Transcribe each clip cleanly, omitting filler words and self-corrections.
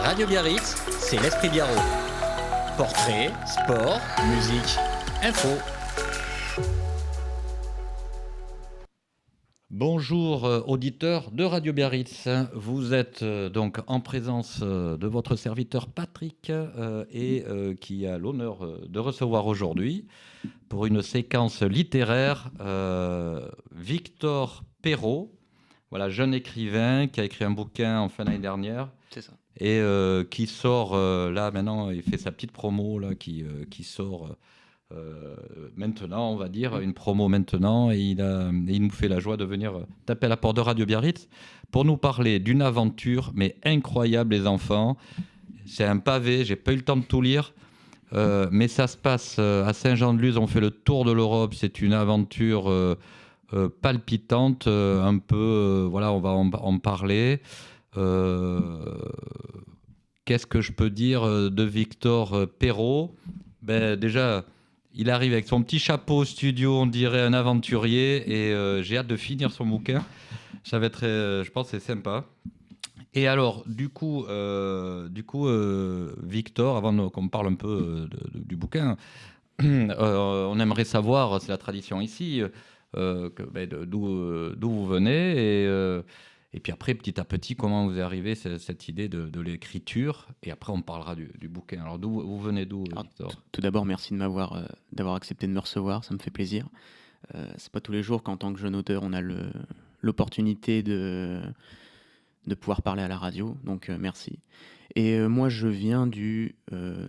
Radio Biarritz, c'est l'Esprit Biarrot. Portrait, sport, musique, info. Bonjour auditeurs de Radio Biarritz, vous êtes donc en présence de votre serviteur Patrick qui a l'honneur de recevoir aujourd'hui pour une séquence littéraire Victor Perrault, voilà, jeune écrivain qui a écrit un bouquin en fin d'année dernière. C'est ça. Et qui sort là maintenant, il fait sa petite promo là, qui sort maintenant, on va dire, une promo maintenant, et il nous fait la joie de venir taper à la porte de Radio Biarritz pour nous parler d'une aventure, mais incroyable les enfants. C'est un pavé, j'ai pas eu le temps de tout lire, mais ça se passe à Saint-Jean-de-Luz, on fait le tour de l'Europe, c'est une aventure palpitante, un peu, voilà, on va en parler. Qu'est-ce que je peux dire de Victor Perrault ? Déjà, il arrive avec son petit chapeau au studio, on dirait un aventurier, et j'ai hâte de finir son bouquin. Ça va être, je pense, c'est sympa. Et alors, du coup, Victor, avant qu'on parle un peu du bouquin, on aimerait savoir, c'est la tradition ici, d'où vous venez et puis après, petit à petit, comment vous est arrivé cette idée de l'écriture. Et après, on parlera du bouquin. Alors, vous venez d'où, Victor ? Tout d'abord, merci d'avoir accepté de me recevoir, ça me fait plaisir. C'est pas tous les jours qu'en tant que jeune auteur, on a l'opportunité de pouvoir parler à la radio, donc merci. Et moi, je viens du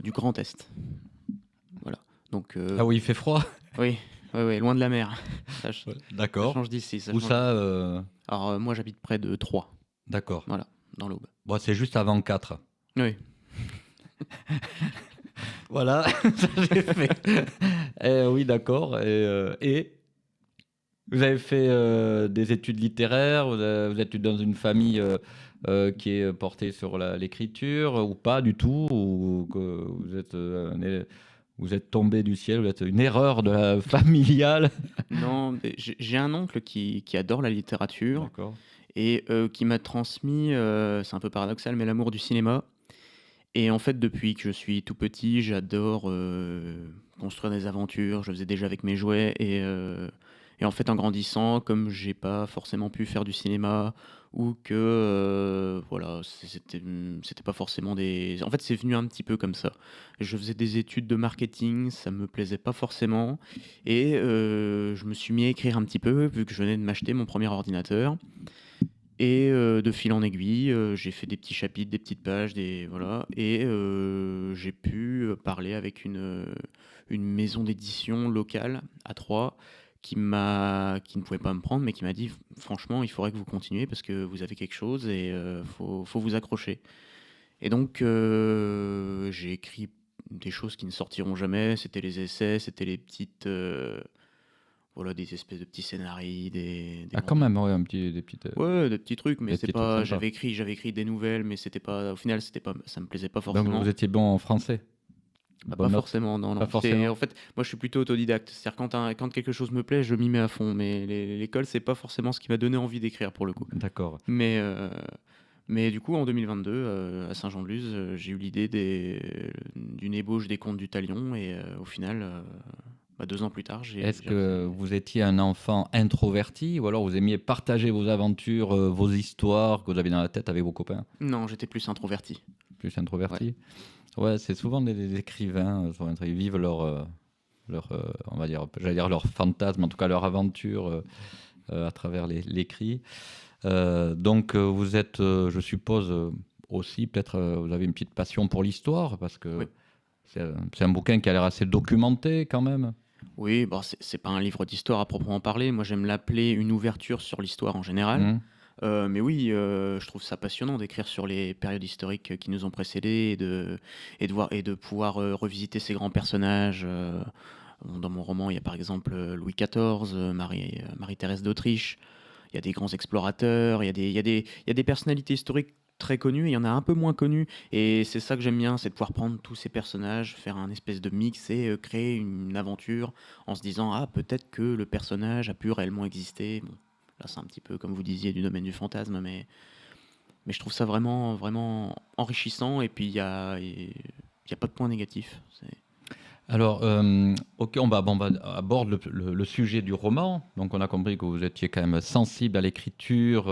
Grand Est. Voilà. Donc, Ah oui, il fait froid ? Oui, loin de la mer. D'accord. Ça change d'ici. Où ça Alors, moi, j'habite près de Troyes. D'accord. Voilà, dans l'Aube. Bon, c'est juste avant 4. Oui. Voilà, ça j'ai fait. Oui, d'accord. Et vous avez fait des études littéraires, vous êtes dans une famille qui est portée sur l'écriture, ou pas du tout, ou que vous êtes tombé du ciel, vous êtes une erreur familiale. Non, mais j'ai un oncle qui adore la littérature. D'accord. Et qui m'a transmis, c'est un peu paradoxal, mais l'amour du cinéma. Et en fait, depuis que je suis tout petit, j'adore construire des aventures. Je le faisais déjà avec mes jouets. Et en fait, en grandissant, comme j'ai pas forcément pu faire du cinéma, ou que voilà, c'était pas forcément des. En fait, c'est venu un petit peu comme ça. Je faisais des études de marketing, ça me plaisait pas forcément. Et je me suis mis à écrire un petit peu, vu que je venais de m'acheter mon premier ordinateur. Et de fil en aiguille, j'ai fait des petits chapitres, des petites pages, voilà, et j'ai pu parler avec une maison d'édition locale à Troyes qui ne pouvait pas me prendre, mais qui m'a dit franchement, il faudrait que vous continuiez parce que vous avez quelque chose et faut vous accrocher. Et donc j'ai écrit des choses qui ne sortiront jamais. C'était les essais, c'était les petites voilà, des espèces de petits scénarios, Quand même, ouais, des petites. Ouais, des petits trucs, mais c'est pas. Trucs sympas. J'avais écrit des nouvelles, mais c'était pas. Au final, c'était pas. Ça me plaisait pas Donc forcément. vous étiez bon en français ? Pas forcément, non. Pas forcément. En fait, moi, je suis plutôt autodidacte. C'est-à-dire quand quelque chose me plaît, je m'y mets à fond. Mais l'école, c'est pas forcément ce qui m'a donné envie d'écrire pour le coup. D'accord. Mais du coup, en 2022, à Saint-Jean-de-Luz, j'ai eu l'idée d'une ébauche des Contes du Talion, et au final. 2 ans plus tard, Est-ce que vous étiez un enfant introverti ou alors vous aimiez partager vos aventures, vos histoires que vous aviez dans la tête avec vos copains ? Non, j'étais plus introverti. Plus introverti ? Ouais, c'est souvent des écrivains, ils vivent leur on va dire, j'allais dire leur fantasme, en tout cas leur aventure à travers l'écrit. Donc vous êtes, je suppose, aussi, peut-être, vous avez une petite passion pour l'histoire, parce que c'est un bouquin qui a l'air assez documenté quand même. Oui, bon, c'est pas un livre d'histoire à proprement parler. Moi, j'aime l'appeler une ouverture sur l'histoire en général. Mais oui, je trouve ça passionnant d'écrire sur les périodes historiques qui nous ont précédés et de pouvoir revisiter ces grands personnages. Dans mon roman, il y a par exemple Louis XIV, Marie-Thérèse d'Autriche. Il y a des grands explorateurs, il y a des personnalités historiques très connues, il y en a un peu moins connues, et c'est ça que j'aime bien, c'est de pouvoir prendre tous ces personnages, faire un espèce de mix et créer une aventure en se disant peut-être que le personnage a pu réellement exister. Bon, là c'est un petit peu comme vous disiez du domaine du fantasme, Mais je trouve ça vraiment, vraiment enrichissant et puis il y a pas de point négatif. Alors, ok, on va aborder le sujet du roman. Donc, on a compris que vous étiez quand même sensible à l'écriture,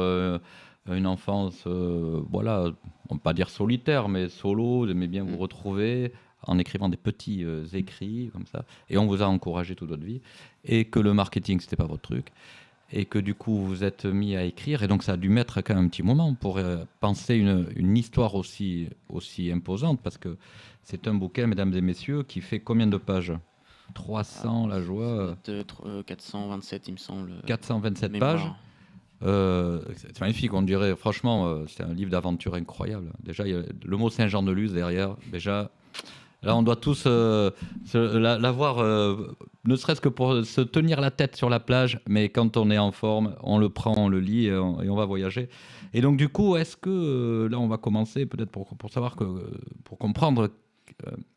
une enfance, voilà, on ne va pas dire solitaire, mais solo. Vous aimez bien vous retrouver en écrivant des petits écrits comme ça. Et on vous a encouragé toute votre vie. Et que le marketing, c'était pas votre truc. Et que du coup, vous vous êtes mis à écrire. Et donc, ça a dû mettre quand même un petit moment pour penser une histoire aussi imposante. Parce que c'est un bouquin, mesdames et messieurs, qui fait combien de pages 300, la joie. 427, il me semble. 427 mémoire. pages. C'est magnifique, on dirait, franchement, c'est un livre d'aventure incroyable. Déjà, il y a le mot Saint-Jean-de-Luz derrière. Déjà, là, on doit tous l'avoir, ne serait-ce que pour se tenir la tête sur la plage, mais quand on est en forme, on le prend, on le lit et on va voyager. Et donc, du coup, est-ce que, là, on va commencer peut-être pour savoir, pour comprendre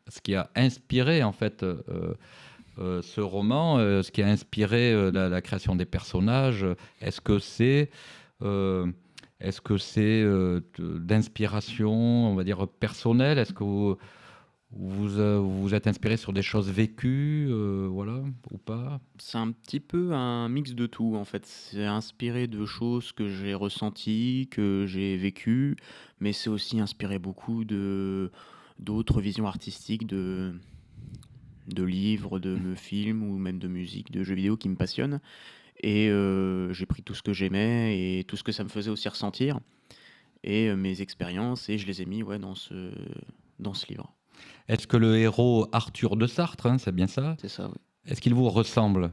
ce qui a inspiré, en fait, ce roman, ce qui a inspiré la création des personnages. Est-ce que c'est d'inspiration, on va dire, personnelle? Est-ce que vous êtes inspiré sur des choses vécues, voilà, ou pas? C'est un petit peu un mix de tout, en fait. C'est inspiré de choses que j'ai ressenties, que j'ai vécues, mais c'est aussi inspiré beaucoup d'autres visions artistiques de livres, de films ou même de musique, de jeux vidéo qui me passionnent. Et j'ai pris tout ce que j'aimais et tout ce que ça me faisait aussi ressentir et mes expériences et je les ai mis dans ce livre. Est-ce que le héros Arthur de Sartre, hein, c'est bien ça? C'est ça, oui. Est-ce qu'il vous ressemble?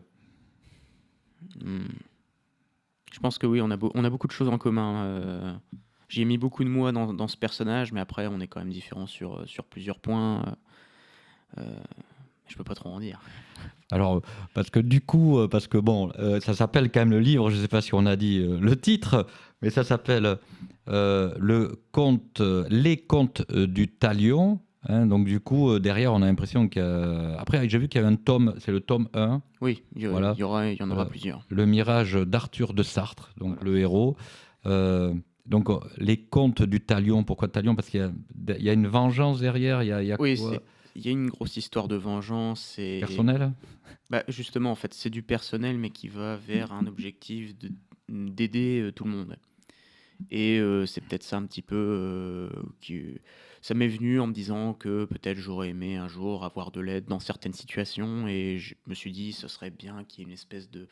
Je pense que oui, on a beaucoup de choses en commun. J'y ai mis beaucoup de moi dans ce personnage, mais après, on est quand même différents sur plusieurs points. Je peux pas trop en dire. Alors, parce que bon, ça s'appelle quand même le livre, je ne sais pas si on a dit le titre, mais ça s'appelle Les Contes du Talion. Hein, donc du coup, derrière, on a l'impression qu'il y a... Après, j'ai vu qu'il y avait un tome, c'est le tome 1. Oui, voilà. il y en aura plusieurs. Le mirage d'Arthur de Sartre, donc le héros. Donc, les Contes du Talion, pourquoi Talion? Parce qu'il y a une vengeance derrière, il y a oui, quoi? Il y a une grosse histoire de vengeance. Personnelle? Justement, en fait, c'est du personnel, mais qui va vers un objectif d'aider tout le monde. Et c'est peut-être ça un petit peu ça m'est venu en me disant que peut-être j'aurais aimé un jour avoir de l'aide dans certaines situations et je me suis dit ce serait bien qu'il y ait une espèce de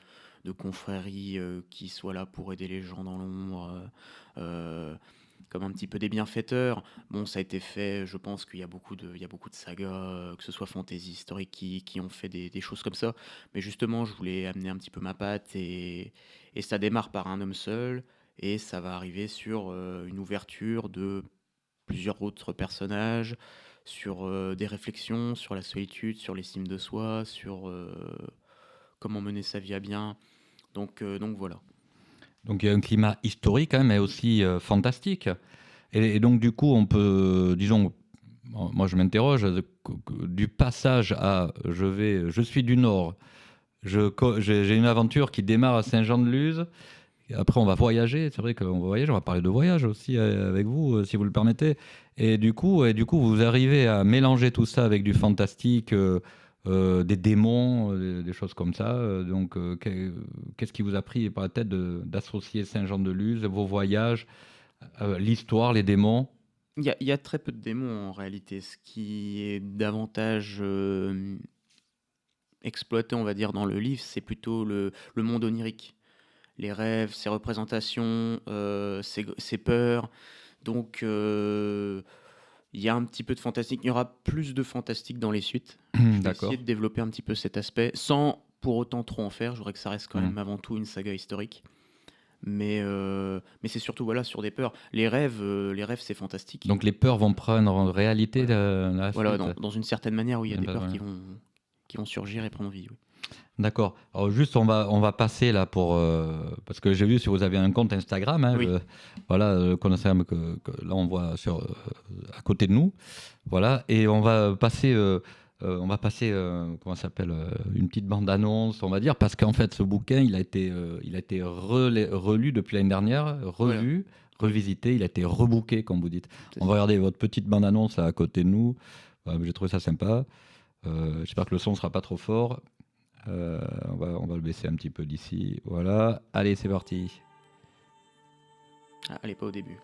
confrérie qui soit là pour aider les gens dans l'ombre, comme un petit peu des bienfaiteurs. Bon, ça a été fait, je pense qu'il y a beaucoup de sagas, que ce soit fantasy, historique, qui ont fait des choses comme ça. Mais justement, je voulais amener un petit peu ma patte et ça démarre par un homme seul. Et ça va arriver sur une ouverture de plusieurs autres personnages, sur des réflexions sur la solitude, sur l'estime de soi, sur comment mener sa vie à bien. Donc voilà. Donc il y a un climat historique, hein, mais aussi fantastique. Et donc du coup, on peut, disons, moi je m'interroge, du passage à je suis du Nord, j'ai une aventure qui démarre à Saint-Jean-de-Luz. Après, on va voyager. C'est vrai qu'on va voyager. On va parler de voyage aussi avec vous, si vous le permettez. Et du coup, vous arrivez à mélanger tout ça avec du fantastique, des démons, des choses comme ça. Donc, qu'est-ce qui vous a pris par la tête d'associer Saint-Jean-de-Luz, vos voyages, l'histoire, les démons? Il y a très peu de démons en réalité. Ce qui est davantage exploité, on va dire, dans le livre, c'est plutôt le monde onirique. Les rêves, ses représentations, ses peurs. Donc, il y a un petit peu de fantastique. Il y aura plus de fantastique dans les suites. Je vais essayer de développer un petit peu cet aspect, sans pour autant trop en faire. Je voudrais que ça reste quand même avant tout une saga historique. Mais c'est surtout sur des peurs. Les rêves, c'est fantastique. Donc les peurs vont prendre en réalité la voilà, suite. dans une certaine manière, oui, il y a des peurs qui vont surgir et prendre vie. Oui. D'accord. Alors juste, on va passer là parce que j'ai vu si vous avez un compte Instagram, hein, oui. Instagram que là on voit à côté de nous, voilà, et on va passer, comment ça s'appelle, une petite bande annonce, on va dire, parce qu'en fait ce bouquin il a été relu depuis l'année dernière, revu. revisité, il a été rebooké, comme vous dites. C'est On va regarder votre petite bande-annonce là, à côté de nous. J'ai trouvé ça sympa. J'espère que le son ne sera pas trop fort. On va le baisser un petit peu d'ici. Voilà. Allez, c'est parti. Ah, elle est pas au début.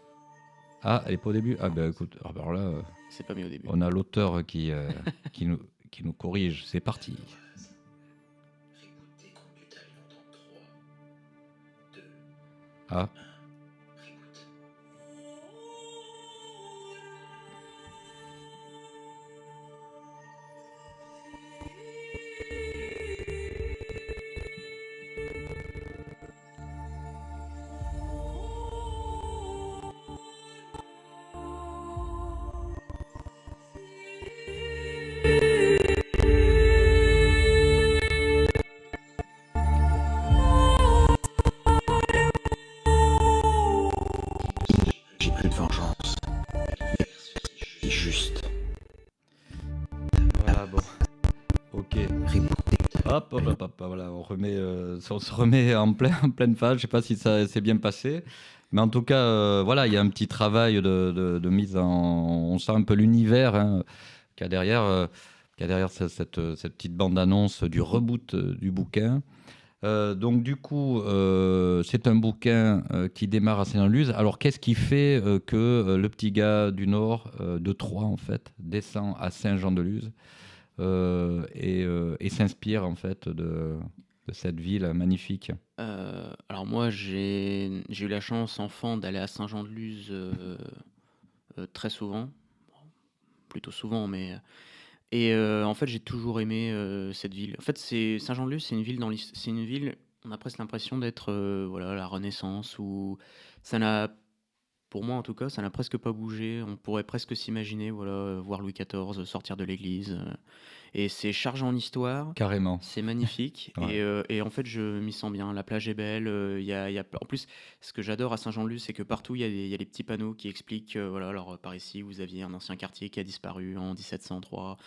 Ah, elle est pas au début. Ah ben écoute, alors là, C'est pas mis au début. on a l'auteur qui nous corrige. C'est parti. Ah. J'ai plus de vengeance. C'est juste. Voilà, bon. Ok. Hop, voilà, on se remet en pleine phase. Je sais pas si ça s'est bien passé, mais en tout cas, voilà, il y a un petit travail de mise en. On sent un peu l'univers qu'il y a derrière cette petite bande-annonce du reboot du bouquin. Donc du coup, c'est un bouquin qui démarre à Saint-Jean-de-Luz. Alors qu'est-ce qui fait que le petit gars du Nord, de Troyes en fait, descend à Saint-Jean-de-Luz et s'inspire en fait de cette ville magnifique? Alors moi, j'ai eu la chance, enfant, d'aller à Saint-Jean-de-Luz très souvent. Bon, plutôt souvent, mais... Et en fait, j'ai toujours aimé cette ville. En fait, Saint-Jean-de-Luz, c'est une ville, on a presque l'impression d'être voilà, la Renaissance, où ça n'a, pour moi en tout cas, ça n'a presque pas bougé. On pourrait presque s'imaginer voilà, voir Louis XIV sortir de l'église. Et c'est chargé en histoire. Carrément. C'est magnifique. Ouais. Et en fait, je m'y sens bien. La plage est belle. En plus, ce que j'adore à Saint-Jean-de-Luz, c'est que partout, il y a des petits panneaux qui expliquent voilà, alors par ici, vous aviez un ancien quartier qui a disparu en 1703.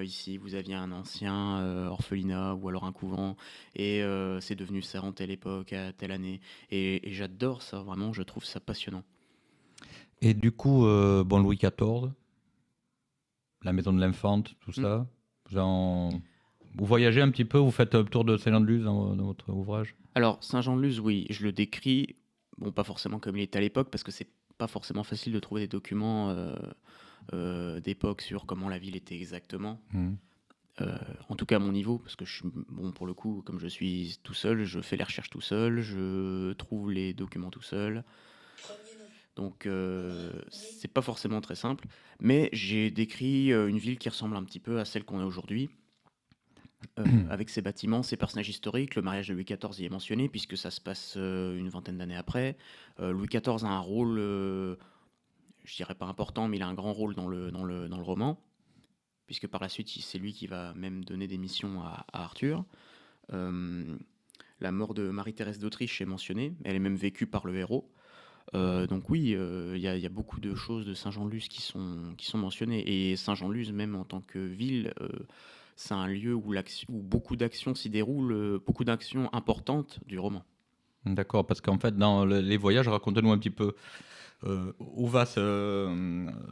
Ici, vous aviez un ancien orphelinat ou alors un couvent. Et c'est devenu ça en telle époque, à telle année. Et j'adore ça, vraiment. Je trouve ça passionnant. Et du coup, bon, Louis XIV, la maison de l'Infante, tout ça, vous voyagez un petit peu, vous faites un tour de Saint-Jean-de-Luz dans votre ouvrage? Alors, Saint-Jean-de-Luz, oui, je le décris, bon, pas forcément comme il était à l'époque, parce que c'est pas forcément facile de trouver des documents d'époque sur comment la ville était exactement. Mhm. En tout cas, à mon niveau, parce que bon, pour le coup, comme je suis tout seul, je fais les recherches tout seul, je trouve les documents tout seul. Donc, c'est pas forcément très simple. Mais j'ai décrit une ville qui ressemble un petit peu à celle qu'on a aujourd'hui. Avec ses bâtiments, ses personnages historiques. Le mariage de Louis XIV y est mentionné, puisque ça se passe une vingtaine d'années après. Louis XIV a un rôle, je dirais pas important, mais il a un grand rôle dans le roman, puisque par la suite, c'est lui qui va même donner des missions à Arthur. La mort de Marie-Thérèse d'Autriche est mentionnée, elle est même vécue par le héros. Donc oui, il y a beaucoup de choses de Saint-Jean-de-Luz qui sont mentionnées. Et Saint-Jean-de-Luz, même en tant que ville, c'est un lieu où beaucoup d'actions s'y déroulent, beaucoup d'actions importantes du roman. D'accord, parce qu'en fait, dans les voyages, racontez-nous un petit peu où va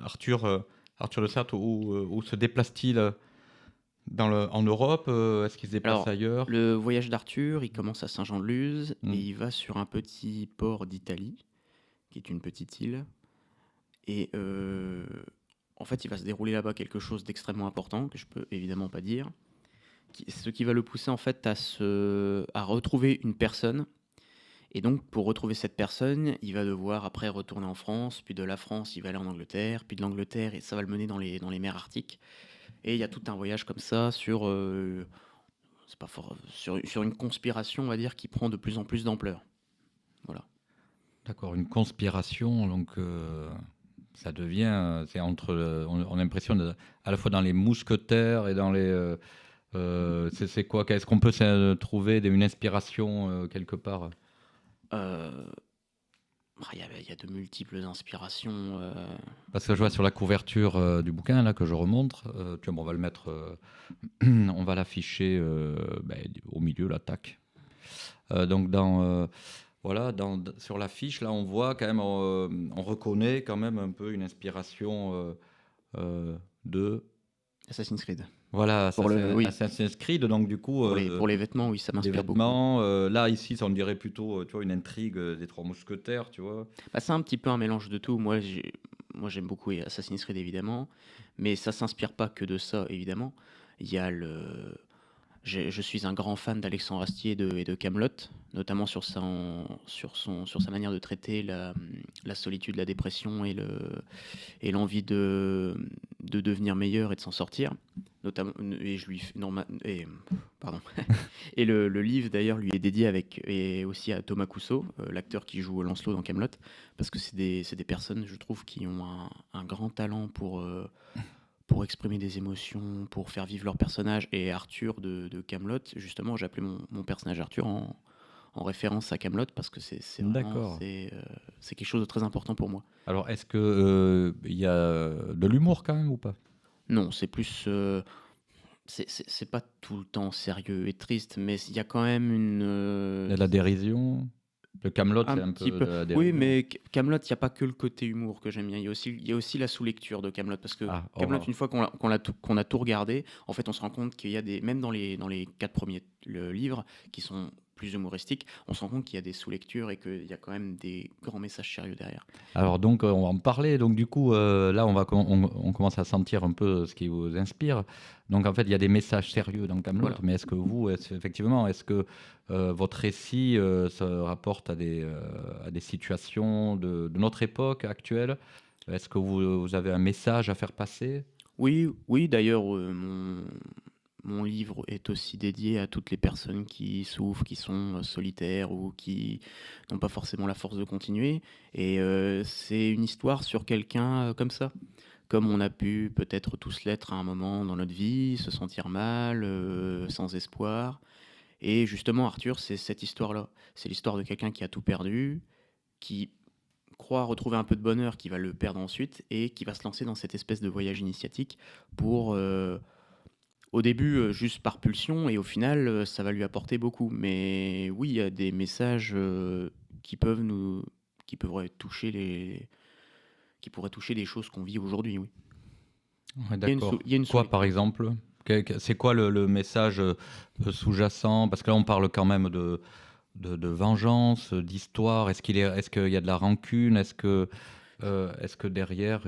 Arthur de Sarthe, où se déplace-t-il en Europe? Est-ce qu'il se déplace Alors, ailleurs? le voyage d'Arthur, il commence à Saint-Jean-de-Luz Mm. et il va sur un petit port d'Italie, qui est une petite île. Et en fait, il va se dérouler là-bas quelque chose d'extrêmement important, que je peux évidemment pas dire. Ce qui va le pousser en fait à retrouver une personne. Et donc, pour retrouver cette personne, il va devoir après retourner en France, puis de la France, il va aller en Angleterre, puis de l'Angleterre, et ça va le mener dans les mers arctiques. Et il y a tout un voyage comme ça c'est pas fort, sur une conspiration, on va dire, qui prend de plus en plus d'ampleur. Voilà. D'accord, une conspiration, donc ça devient, c'est on a l'impression à la fois dans les mousquetaires et dans les, c'est quoi, est-ce qu'on peut trouver une inspiration quelque part? Il y a de multiples inspirations. Parce que je vois sur la couverture du bouquin là que je remonte, tu vois, on va le mettre, on va l'afficher au milieu, l'attaque. Donc Voilà, sur l'affiche, là, on voit quand même, on reconnaît quand même un peu une inspiration de. Assassin's Creed. Voilà, ça Pour c'est oui, Assassin's Creed, donc du coup, pour les vêtements, oui, ça les m'inspire beaucoup. vêtements, là, ici, on dirait plutôt, tu vois, une intrigue des Trois Mousquetaires, tu vois. Bah, c'est un petit peu un mélange de tout. Moi, j'aime beaucoup Assassin's Creed, évidemment, mais ça s'inspire pas que de ça, évidemment. Il y a je suis un grand fan d'Alexandre Astier et de Camelot, notamment sur sa manière de traiter la solitude, la dépression et l'envie de devenir meilleur et de s'en sortir. Notamment, et je lui fais- norma- et, pardon. Et le livre d'ailleurs lui est dédié et aussi à Thomas Cousseau, l'acteur qui joue Lancelot dans Camelot, parce que c'est des personnes, je trouve, qui ont un grand talent pour exprimer des émotions, pour faire vivre leur personnage. Et Arthur de Camelot, justement, j'ai appelé mon personnage Arthur en référence à Camelot parce que c'est vraiment D'accord. c'est quelque chose de très important pour moi. Alors, est-ce que il y a de l'humour quand même ou pas? Non, c'est plus c'est pas tout le temps sérieux et triste, mais il y a quand même Il y a de la dérision? Le Camelot, un c'est un petit peu peu. de la Oui, dérision. mais Camelot, il n'y a pas que le côté humour que j'aime bien. Il y a aussi la sous-lecture de Camelot. Parce que Ah, Camelot, horreur. une fois qu'on a tout regardé, en fait, on se rend compte qu'il y a même dans les 4 premiers livres, qui sont plus humoristiques, on se rend compte qu'il y a des sous-lectures et qu'il y a quand même des grands messages sérieux derrière. Alors donc, on va en parler. Donc du coup, là, on commence à sentir un peu ce qui vous inspire. Donc en fait, il y a des messages sérieux dans Camelot. Voilà. Mais est-ce que vous, effectivement, est-ce que votre récit se rapporte à des situations de notre époque actuelle? Est-ce que vous avez un message à faire passer? Oui, oui, d'ailleurs, mon livre est aussi dédié à toutes les personnes qui souffrent, qui sont solitaires ou qui n'ont pas forcément la force de continuer. Et c'est une histoire sur quelqu'un comme ça, comme on a pu peut-être tous l'être à un moment dans notre vie, se sentir mal, sans espoir. Et justement, Arthur, c'est cette histoire-là. C'est l'histoire de quelqu'un qui a tout perdu, qui croit retrouver un peu de bonheur, qui va le perdre ensuite, et qui va se lancer dans cette espèce de voyage initiatique pour, au début, juste par pulsion, et au final, ça va lui apporter beaucoup. Mais oui, il y a des messages qui pourraient toucher des choses qu'on vit aujourd'hui, oui. Ouais, Il y a une, d'accord. il y a une Quoi, par sous-lecture. exemple? C'est quoi le message sous-jacent? Parce que là, on parle quand même de vengeance, d'histoire. Est-ce qu'il y a de la rancune? Est-ce que derrière,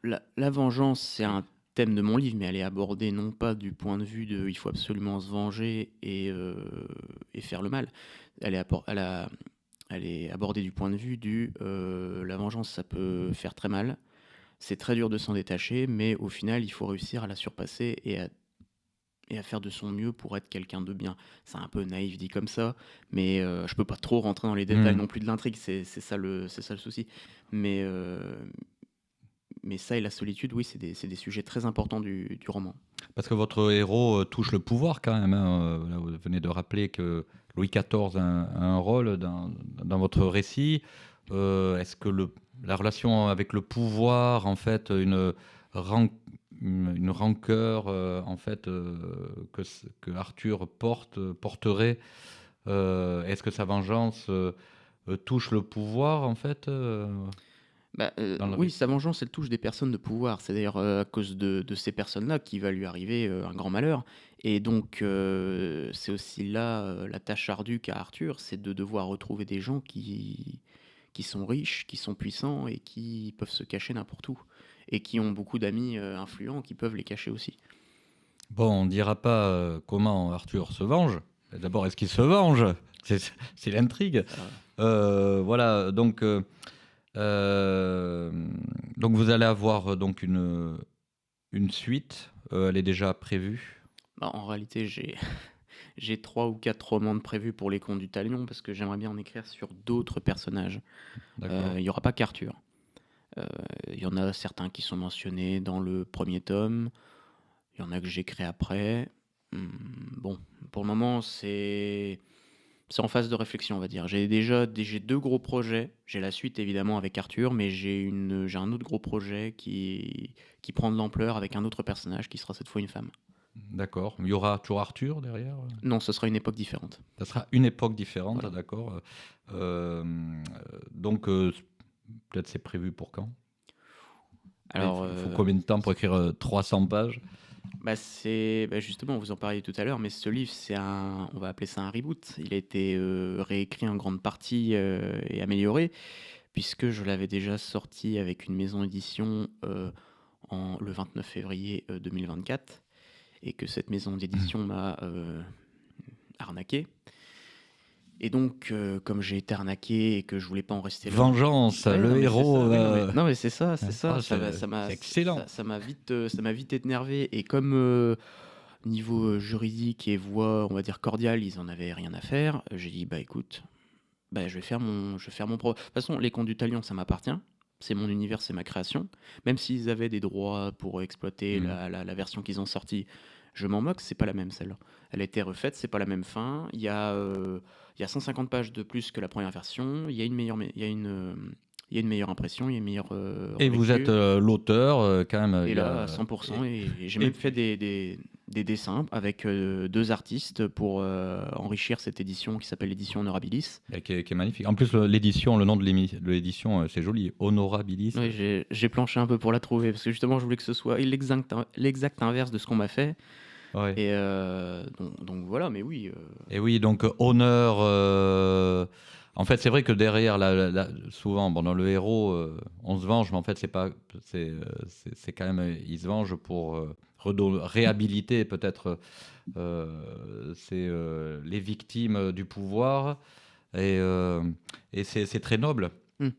La vengeance, c'est un thème de mon livre, mais elle est abordée non pas du point de vue de il faut absolument se venger et faire le mal. Elle est abordée du point de vue la vengeance, ça peut faire très mal. C'est très dur de s'en détacher, mais au final, il faut réussir à la surpasser et à faire de son mieux pour être quelqu'un de bien. C'est un peu naïf dit comme ça, mais je peux pas trop rentrer dans les détails non plus de l'intrigue, c'est ça le souci. Mais, mais ça et la solitude, oui, c'est des sujets très importants du roman. parce que votre héros touche le pouvoir quand même, hein, là, vous venez de rappeler que Louis XIV a un rôle dans votre récit. Est-ce que la relation avec le pouvoir, en fait, ran- une rancœur, en fait, que Arthur porterait, est-ce que sa vengeance touche le pouvoir, en fait, Bah, dans le oui, récit? sa vengeance, elle touche des personnes de pouvoir. C'est d'ailleurs à cause de ces personnes-là qu'il va lui arriver un grand malheur. Et donc, c'est aussi là la tâche ardue qu'a Arthur, c'est de devoir retrouver des gens qui sont riches, qui sont puissants et qui peuvent se cacher n'importe où. Et qui ont beaucoup d'amis influents qui peuvent les cacher aussi. Bon, on ne dira pas comment Arthur se venge. D'abord, est-ce qu'il se venge? C'est l'intrigue. Ça, Voilà, euh, donc vous allez avoir donc une suite. Elle est déjà prévue. bah, en réalité, j'ai 3 ou 4 romans de prévus pour les Contes du Talion parce que j'aimerais bien en écrire sur d'autres personnages. D'accord. Il n'y aura pas qu'Arthur. Il y en a certains qui sont mentionnés dans le premier tome. Il y en a que j'ai créé après. Bon, pour le moment, c'est en phase de réflexion, on va dire. J'ai 2 gros projets. J'ai la suite, évidemment, avec Arthur, mais j'ai un autre gros projet qui prend de l'ampleur avec un autre personnage qui sera cette fois une femme. D'accord. Il y aura toujours Arthur derrière. Non, ce sera une époque différente. Ça sera une époque différente, Voilà. d'accord. Donc, peut-être c'est prévu pour quand? Alors, Il faut combien de temps pour écrire 300 pages? justement, vous en parliez tout à l'heure, mais ce livre, on va appeler ça un reboot. Il a été réécrit en grande partie et amélioré, puisque je l'avais déjà sorti avec une maison d'édition le 29 février 2024, et que cette maison d'édition m'a arnaqué. Et donc, comme j'ai été arnaqué et que je voulais pas en rester là. Vengeance, Ouais, le non, mais c'est héros. ça, non, mais c'est ça, c'est ça. Ah, Ça m'a, c'est excellent. ça m'a vite énervé. Et comme niveau juridique et voix, on va dire cordiale, ils en avaient rien à faire, j'ai dit bah écoute, je vais faire mon propre. De toute façon, les Contes du Talion, ça m'appartient. C'est mon univers, c'est ma création. Même s'ils avaient des droits pour exploiter la version qu'ils ont sortie, je m'en moque, c'est pas la même celle-là. Elle a été refaite, c'est pas la même fin. Il y a 150 pages de plus que la première version. Il y a une meilleure impression, il y a une meilleure. Et vous êtes relecture. l'auteur, quand même. Et il y là, a- à 100%. Et j'ai et même fait des dessins avec 2 artistes pour enrichir cette édition qui s'appelle l'édition Honorabilis. qui est magnifique. En plus, l'édition, le nom de l'édition, c'est joli. Honorabilis. Oui, j'ai planché un peu pour la trouver parce que justement, je voulais que ce soit l'exact inverse de ce qu'on m'a fait. Ouais. Et donc voilà, mais oui. Et oui, donc honneur. En fait, c'est vrai que derrière, souvent, dans le héros, on se venge, mais en fait, c'est pas, c'est quand même, il se venge pour réhabiliter peut-être les victimes du pouvoir, et c'est très noble. Mm.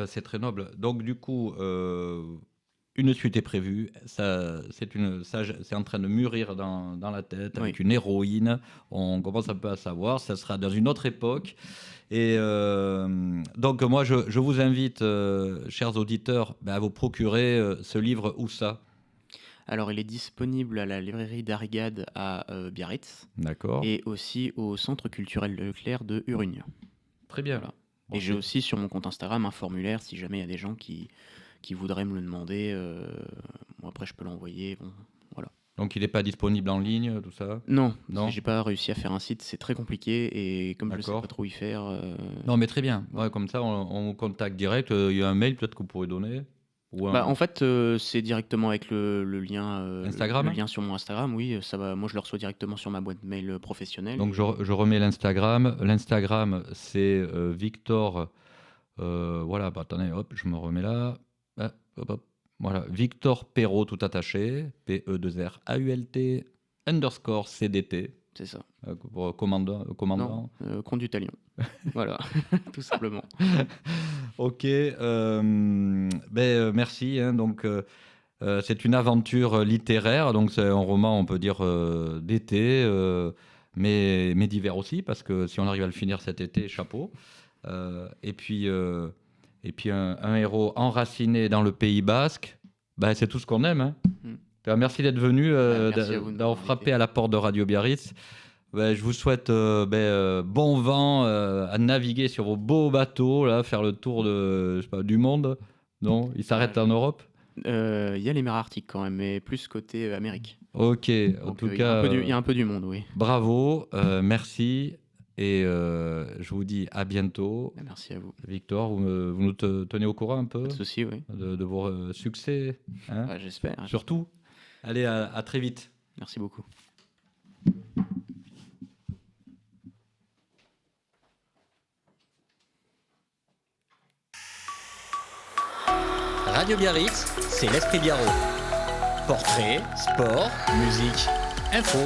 C'est très noble. Donc du coup. Une suite est prévue, c'est en train de mûrir dans la tête, avec une héroïne, on commence un peu à savoir, ça sera dans une autre époque. Et donc moi je vous invite, chers auditeurs, à vous procurer ce livre. Où ça? Alors, il est disponible à la librairie d'Arrigade à Biarritz D'accord. et aussi au Centre culturel Leclerc de Urugne. Très bien. Voilà. Et j'ai aussi sur mon compte Instagram un formulaire si jamais il y a des gens qui voudraient me le demander. Moi, après, je peux l'envoyer. Bon, voilà. Donc il n'est pas disponible en ligne, tout ça? Non, Non. j'ai pas réussi à faire un site, c'est très compliqué et comme je ne sais D'accord. pas trop y faire. Non, mais très bien. Ouais, comme ça, on vous contacte direct. Il y a un mail peut-être que vous pourrez donner. Ou En fait, c'est directement avec le lien Instagram. le lien sur mon Instagram, oui, ça va. Moi, je le reçois directement sur ma boîte mail professionnelle. Donc je remets l'Instagram. L'Instagram, c'est Victor. Voilà, attendez, hop, je me remets là. Hop. Voilà, Victor Perrault, tout attaché, P-E-2-R-A-U-L-T _CDT. C'est ça. Pour commandant. Non, Contes du Talion. Voilà, tout simplement. Ok, merci. Donc, c'est une aventure littéraire, donc c'est un roman, on peut dire, d'été, mais d'hiver aussi, parce que si on arrive à le finir cet été, chapeau. Et puis un héros enraciné dans le Pays Basque, c'est tout ce qu'on aime. Hein. Merci d'être venu, Merci à vous de d'avoir m'avoir frappé invité. à la porte de Radio Biarritz. Je vous souhaite bon vent à naviguer sur vos beaux bateaux, là, faire le tour du monde. Non, il s'arrête en Europe. Il y a les mers arctiques quand même, mais plus côté Amérique. Ok, en Donc, tout il y a cas, un peu il y a un peu du monde, oui. bravo, merci, et je vous dis à bientôt. Merci à vous. Victor, vous nous tenez au courant un peu Pas de souci, oui. de vos succès, hein, J'espère. surtout. Allez, à très vite. Merci beaucoup. Radio Biarritz, c'est l'Esprit Biarrot. Portrait, sport, musique, info.